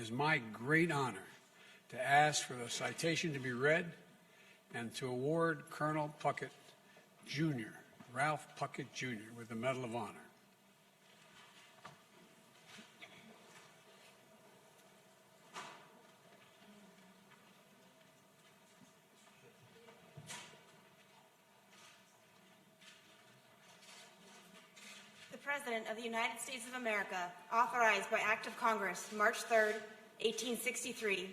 is my great honor to ask for the citation to be read and to award Colonel Puckett, Jr., Ralph Puckett, Jr., with the Medal of Honor. The President of the United States of America, authorized by Act of Congress, March 3, 1863,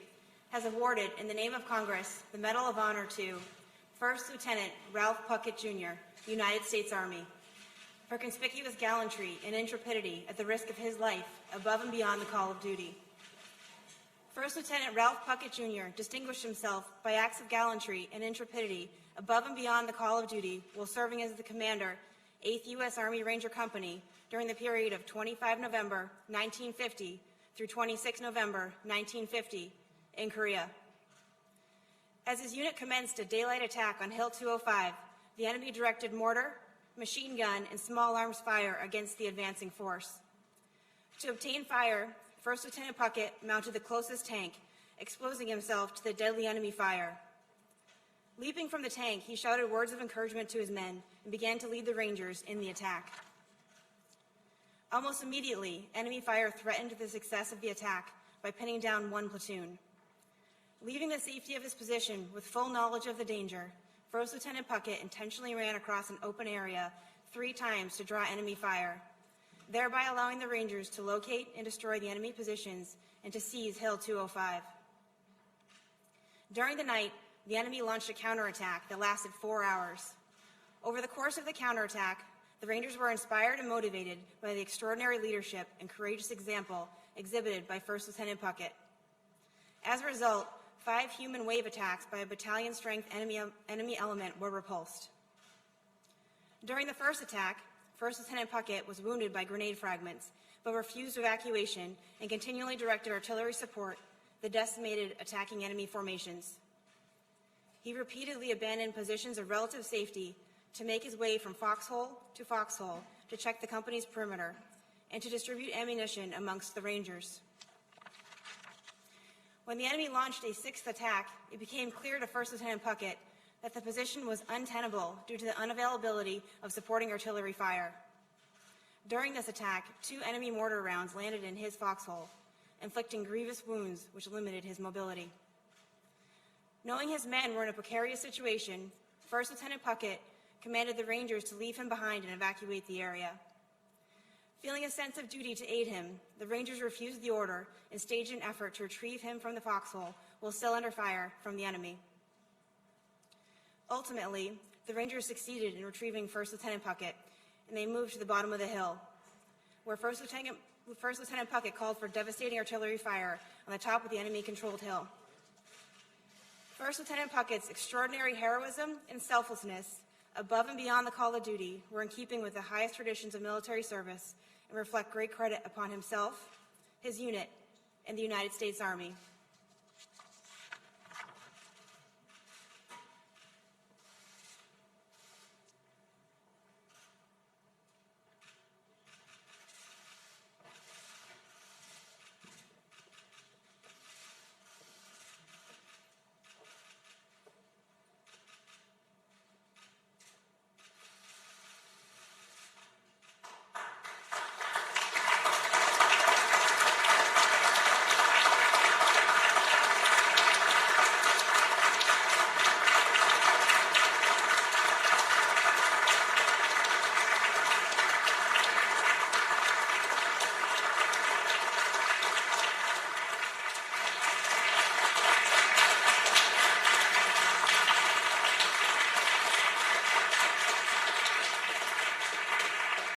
has awarded, in the name of Congress, the Medal of Honor to First Lieutenant Ralph Puckett, Jr., United States Army, for conspicuous gallantry and intrepidity at the risk of his life above and beyond the call of duty. First Lieutenant Ralph Puckett, Jr. distinguished himself by acts of gallantry and intrepidity above and beyond the call of duty while serving as the commander, 8th U.S. Army Ranger Company, during the period of 25 November 1950 through 26 November 1950 in Korea. As his unit commenced a daylight attack on Hill 205, the enemy directed mortar, machine gun, and small arms fire against the advancing force. To obtain fire, First Lieutenant Puckett mounted the closest tank, exposing himself to the deadly enemy fire. Leaping from the tank, he shouted words of encouragement to his men and began to lead the Rangers in the attack. Almost immediately, enemy fire threatened the success of the attack by pinning down one platoon. Leaving the safety of his position with full knowledge of the danger, First Lieutenant Puckett intentionally ran across an open area 3 times to draw enemy fire, thereby allowing the Rangers to locate and destroy the enemy positions and to seize Hill 205. During the night, the enemy launched a counterattack that lasted 4 hours. Over the course of the counterattack, the Rangers were inspired and motivated by the extraordinary leadership and courageous example exhibited by First Lieutenant Puckett. As a result, 5 human wave attacks by a battalion-strength enemy element were repulsed. During the first attack, First Lieutenant Puckett was wounded by grenade fragments, but refused evacuation and continually directed artillery support the decimated attacking enemy formations. He repeatedly abandoned positions of relative safety to make his way from foxhole to check the company's perimeter and to distribute ammunition amongst the Rangers. When the enemy launched a 6th attack, it became clear to First Lieutenant Puckett that the position was untenable due to the unavailability of supporting artillery fire. During this attack, 2 enemy mortar rounds landed in his foxhole, inflicting grievous wounds which limited his mobility. Knowing his men were in a precarious situation, First Lieutenant Puckett commanded the Rangers to leave him behind and evacuate the area. Feeling a sense of duty to aid him, the Rangers refused the order and staged an effort to retrieve him from the foxhole while still under fire from the enemy. Ultimately, the Rangers succeeded in retrieving First Lieutenant Puckett, and they moved to the bottom of the hill, where First Lieutenant Puckett called for devastating artillery fire on the top of the enemy-controlled hill. First Lieutenant Puckett's extraordinary heroism and selflessness above and beyond the call of duty were in keeping with the highest traditions of military service and reflect great credit upon himself, his unit, and the United States Army.